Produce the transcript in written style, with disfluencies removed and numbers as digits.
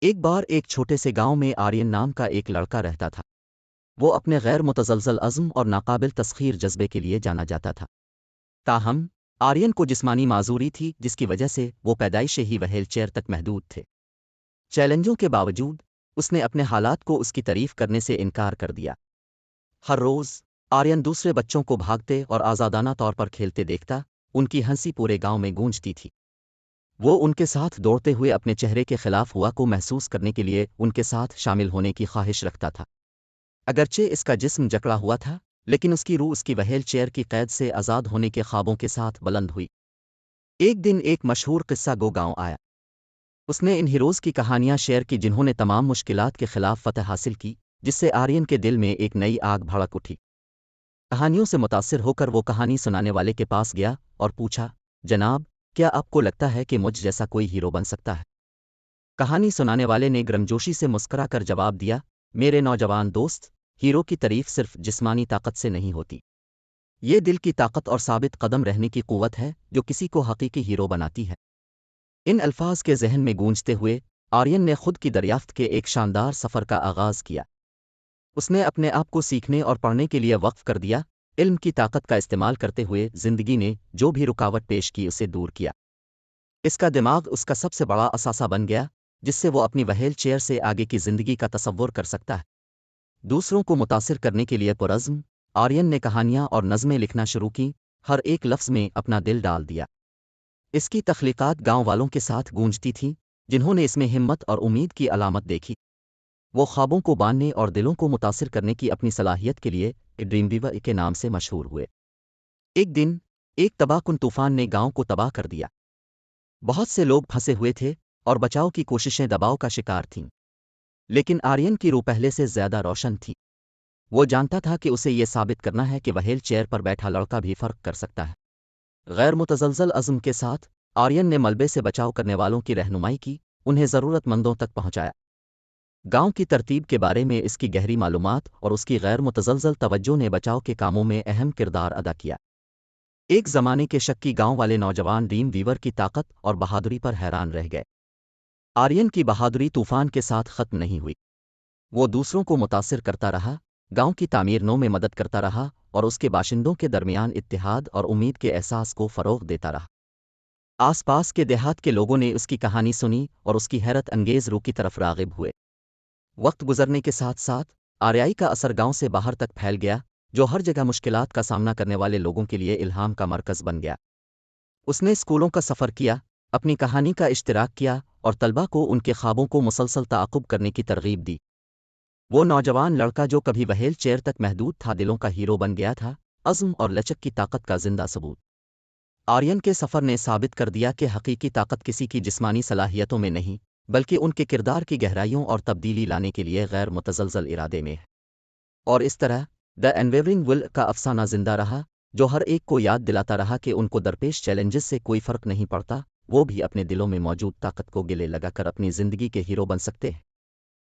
ایک بار ایک چھوٹے سے گاؤں میں آرین نام کا ایک لڑکا رہتا تھا۔ وہ اپنے غیر متزلزل عزم اور ناقابل تسخیر جذبے کے لیے جانا جاتا تھا۔ تاہم آرین کو جسمانی معذوری تھی، جس کی وجہ سے وہ پیدائش سے ہی وہیل چیئر تک محدود تھے۔ چیلنجوں کے باوجود اس نے اپنے حالات کو اس کی تعریف کرنے سے انکار کر دیا۔ ہر روز آرین دوسرے بچوں کو بھاگتے اور آزادانہ طور پر کھیلتے دیکھتا، ان کی ہنسی پورے گاؤں میں گونجتی تھی۔ وہ ان کے ساتھ دوڑتے ہوئے اپنے چہرے کے خلاف ہوا کو محسوس کرنے کے لیے ان کے ساتھ شامل ہونے کی خواہش رکھتا تھا۔ اگرچہ اس کا جسم جکڑا ہوا تھا، لیکن اس کی روح اس کی وہیل چیئر کی قید سے آزاد ہونے کے خوابوں کے ساتھ بلند ہوئی۔ ایک دن ایک مشہور قصہ گو گاؤں آیا۔ اس نے ان ہیروز کی کہانیاں شیئر کی جنہوں نے تمام مشکلات کے خلاف فتح حاصل کی، جس سے آرین کے دل میں ایک نئی آگ بھڑک اٹھی۔ کہانیوں سے متاثر ہو کر وہ کہانی سنانے والے کے پاس گیا اور پوچھا، جناب، کیا آپ کو لگتا ہے کہ مجھ جیسا کوئی ہیرو بن سکتا ہے؟ کہانی سنانے والے نے گرمجوشی سے مسکرا کر جواب دیا، میرے نوجوان دوست، ہیرو کی تعریف صرف جسمانی طاقت سے نہیں ہوتی۔ یہ دل کی طاقت اور ثابت قدم رہنے کی قوت ہے جو کسی کو حقیقی ہیرو بناتی ہے۔ ان الفاظ کے ذہن میں گونجتے ہوئے آرین نے خود کی دریافت کے ایک شاندار سفر کا آغاز کیا۔ اس نے اپنے آپ کو سیکھنے اور پڑھنے کے لیے وقف کر دیا، علم کی طاقت کا استعمال کرتے ہوئے زندگی نے جو بھی رکاوٹ پیش کی اسے دور کیا۔ اس کا دماغ اس کا سب سے بڑا اثاثہ بن گیا، جس سے وہ اپنی وہیل چیئر سے آگے کی زندگی کا تصور کر سکتا ہے۔ دوسروں کو متاثر کرنے کے لیے پرعزم آرین نے کہانیاں اور نظمیں لکھنا شروع کی، ہر ایک لفظ میں اپنا دل ڈال دیا۔ اس کی تخلیقات گاؤں والوں کے ساتھ گونجتی تھیں، جنہوں نے اس میں ہمت اور امید کی علامت دیکھی۔ وہ خوابوں کو باندھنے اور دلوں کو متاثر کرنے کی اپنی صلاحیت کے لیے ڈریم ویور کے نام سے مشہور ہوئے۔ ایک دن ایک تباہ کن طوفان نے گاؤں کو تباہ کر دیا۔ بہت سے لوگ پھنسے ہوئے تھے اور بچاؤ کی کوششیں دباؤ کا شکار تھیں۔ لیکن آرین کی روح پہلے سے زیادہ روشن تھی۔ وہ جانتا تھا کہ اسے یہ ثابت کرنا ہے کہ وہیل چیئر پر بیٹھا لڑکا بھی فرق کر سکتا ہے۔ غیر متزلزل عزم کے ساتھ آرین نے ملبے سے بچاؤ کرنے والوں کی رہنمائی کی، انہیں ضرورت مندوں تک پہنچایا۔ گاؤں کی ترتیب کے بارے میں اس کی گہری معلومات اور اس کی غیر متزلزل توجہ نے بچاؤ کے کاموں میں اہم کردار ادا کیا۔ ایک زمانے کے شکی گاؤں والے نوجوان ڈریم ویور کی طاقت اور بہادری پر حیران رہ گئے۔ آرین کی بہادری طوفان کے ساتھ ختم نہیں ہوئی۔ وہ دوسروں کو متاثر کرتا رہا، گاؤں کی تعمیر نو میں مدد کرتا رہا اور اس کے باشندوں کے درمیان اتحاد اور امید کے احساس کو فروغ دیتا رہا۔ آس پاس کے دیہات کے لوگوں نے اس کی کہانی سنی اور اس کی حیرت انگیز روح کی طرف راغب ہوئے۔ وقت گزرنے کے ساتھ ساتھ آریائی کا اثر گاؤں سے باہر تک پھیل گیا، جو ہر جگہ مشکلات کا سامنا کرنے والے لوگوں کے لیے الہام کا مرکز بن گیا۔ اس نے اسکولوں کا سفر کیا، اپنی کہانی کا اشتراک کیا اور طلباء کو ان کے خوابوں کو مسلسل تعاقب کرنے کی ترغیب دی۔ وہ نوجوان لڑکا جو کبھی وہیل چیئر تک محدود تھا، دلوں کا ہیرو بن گیا تھا، عزم اور لچک کی طاقت کا زندہ ثبوت۔ آرین کے سفر نے ثابت کر دیا کہ حقیقی طاقت کسی کی جسمانی صلاحیتوں میں نہیں، بلکہ ان کے کردار کی گہرائیوں اور تبدیلی لانے کے لیے غیر متزلزل ارادے میں ہے۔ اور اس طرح دی انویورنگ ول کا افسانہ زندہ رہا، جو ہر ایک کو یاد دلاتا رہا کہ ان کو درپیش چیلنجز سے کوئی فرق نہیں پڑتا، وہ بھی اپنے دلوں میں موجود طاقت کو گلے لگا کر اپنی زندگی کے ہیرو بن سکتے ہیں۔